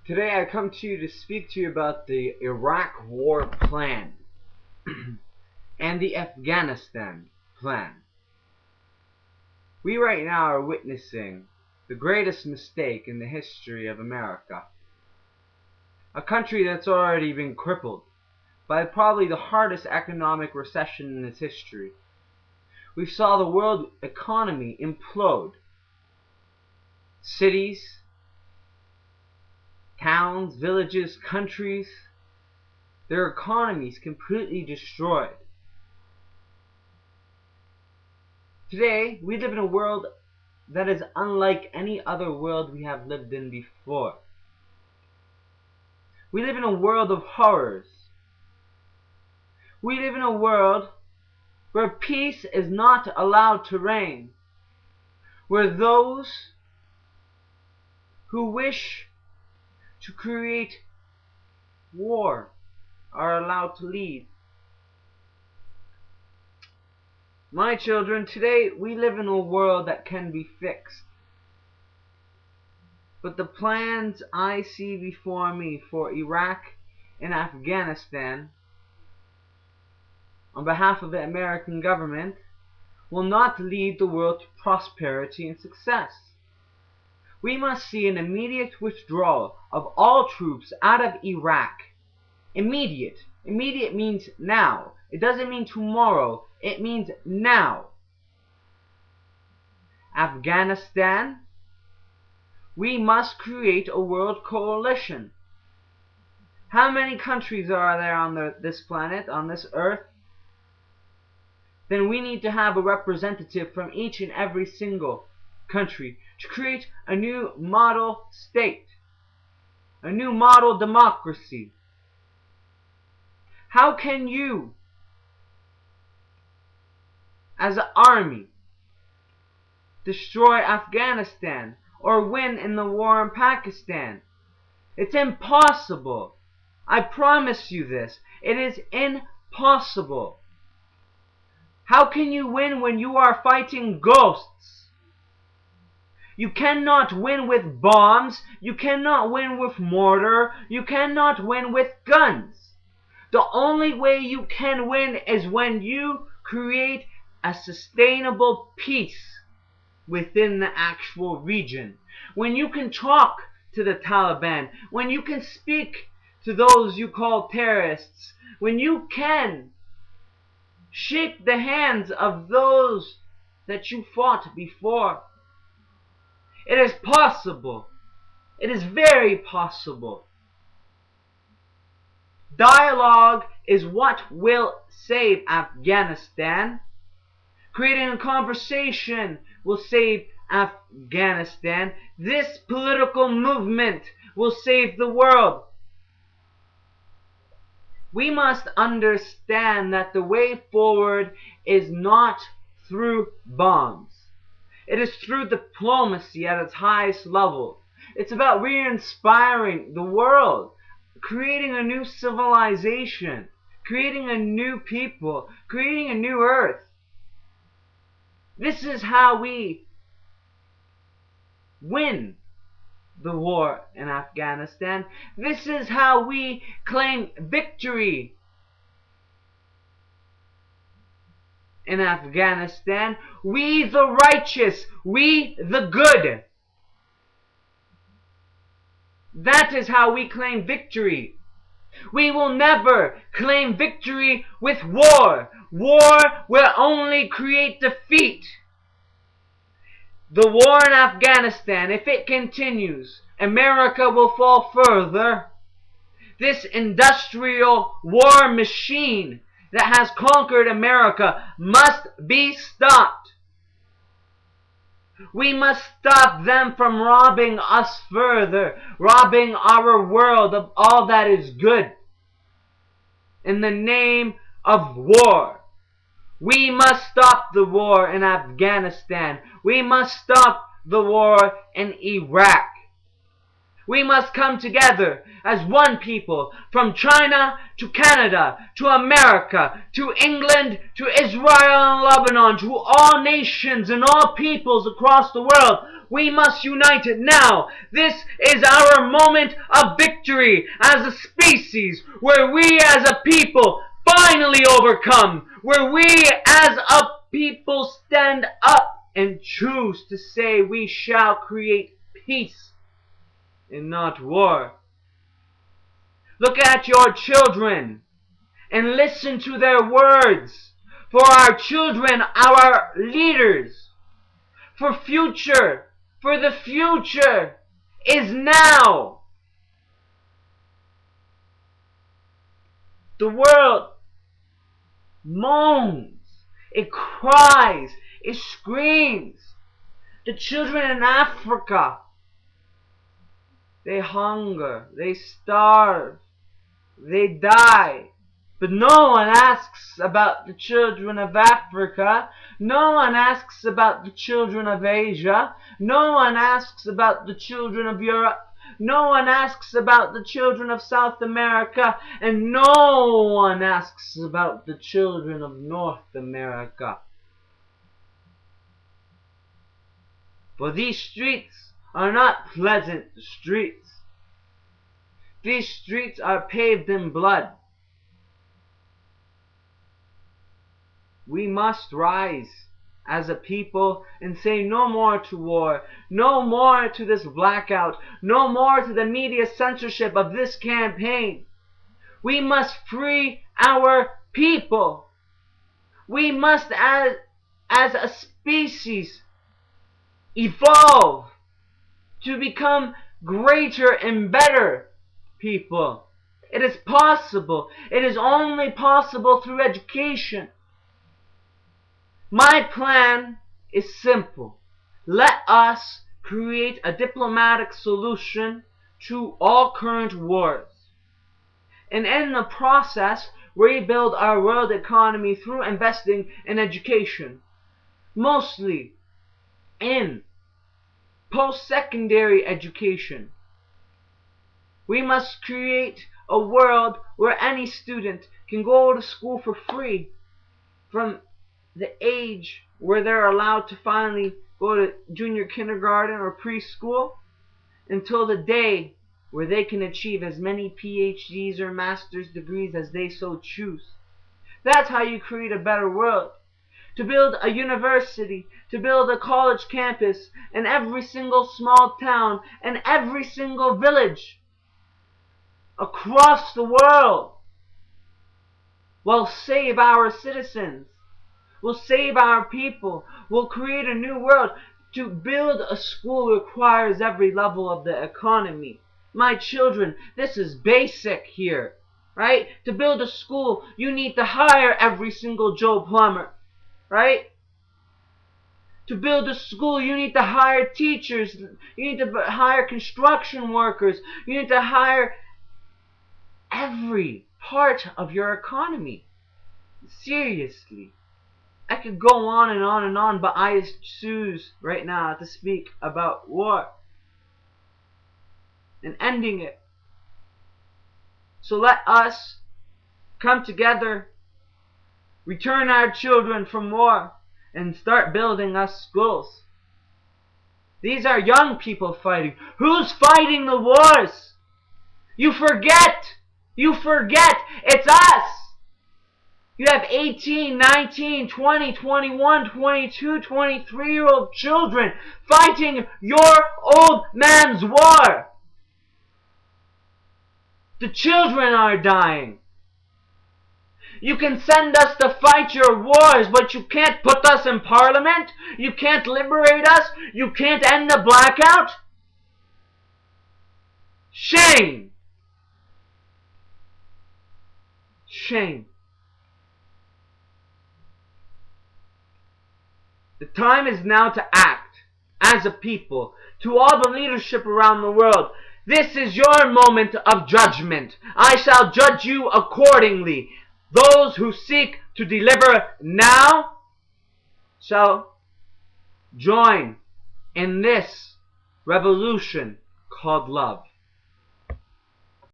Today I come to you to speak to you about the Iraq war plan and the Afghanistan plan. We right now are witnessing the greatest mistake in the history of America. A country that's already been crippled by probably the hardest economic recession in its history. We saw the world economy implode. Cities, towns, villages, countries, their economies completely destroyed. Today, we live in a world that is unlike any other world we have lived in before. We live in a world of horrors. We live in a world where peace is not allowed to reign, where those who wish to create war are allowed to lead. My children, today we live in a world that can be fixed. But the plans I see before me for Iraq and Afghanistan, on behalf of the American government, will not lead the world to prosperity and success. We must see an immediate withdrawal of all troops out of Iraq. Immediate. Immediate means now. It doesn't mean tomorrow. It means now. Afghanistan, we must create a world coalition. How many countries are there on this planet, on this earth? Then we need to have a representative from each and every single country to create a new model state, a new model democracy. How can you, as an army, destroy Afghanistan or win in the war in Pakistan? It's impossible. I promise you this. It is impossible. How can you win when you are fighting ghosts? You cannot win with bombs. You cannot win with mortar. You cannot win with guns. The only way you can win is when you create a sustainable peace within the actual region. When you can talk to the Taliban. When you can speak to those you call terrorists. When you can shake the hands of those that you fought before. It is possible. It is very possible. Dialogue is what will save Afghanistan. Creating a conversation will save Afghanistan. This political movement will save the world. We must understand that the way forward is not through bombs. It is through diplomacy at its highest level. It's about re-inspiring the world, creating a new civilization, creating a new people, creating a new earth. This is how we win the war in Afghanistan. This is how we claim victory in Afghanistan. We the righteous, we the good. That is how we claim victory. We will never claim victory with war. War will only create defeat. The war in Afghanistan, if it continues, America will fall further. This industrial war machine that has conquered America must be stopped. We must stop them from robbing us further, robbing our world of all that is good in the name of war. We must stop the war in Afghanistan. We must stop the war in Iraq. We must come together as one people, from China to Canada, to America, to England, to Israel and Lebanon, to all nations and all peoples across the world. We must unite now. This is our moment of victory as a species, where we as a people finally overcome, where we as a people stand up and choose to say we shall create peace and not war. Look at your children and listen to their words. For our children are our leaders. For the future is now. The world moans, it cries, it screams. The children in Africa, they hunger, they starve, they die. But no one asks about the children of Africa. No one asks about the children of Asia. No one asks about the children of Europe. No one asks about the children of South America. And no one asks about the children of North America. For these streets are not pleasant streets. These streets are paved in blood. We must rise as a people and say no more to war, no more to this blackout, no more to the media censorship of this campaign. We must free our people. We must, as a species, evolve to become greater and better people. It is possible. It is only possible through education. My plan is simple. Let us create a diplomatic solution to all current wars. And in the process, rebuild our world economy through investing in education. Mostly in post-secondary education. We must create a world where any student can go to school for free from the age where they're allowed to finally go to junior kindergarten or preschool until the day where they can achieve as many PhDs or master's degrees as they so choose. That's how you create a better world. To build a university, to build a college campus in every single small town and every single village across the world will save our citizens, will save our people, will create a new world. To build a school requires every level of the economy. My children, this is basic here, right? To build a school, you need to hire every single Joe Plumber, right? To build a school, you need to hire teachers, you need to hire construction workers, you need to hire every part of your economy. Seriously. I could go on and on and on, but I choose right now to speak about war and ending it. So let us come together, return our children from war, and start building us schools. These are young people fighting. Who's fighting the wars? You forget. You forget. It's us. You have 18, 19, 20, 21, 22, 23-year-old children fighting your old man's war. The children are dying. You can send us to fight your wars, but you can't put us in parliament. You can't liberate us. You can't end the blackout. Shame. Shame. The time is now to act as a people. To all the leadership around the world, this is your moment of judgment. I shall judge you accordingly. Those who seek to deliver now shall join in this revolution called love.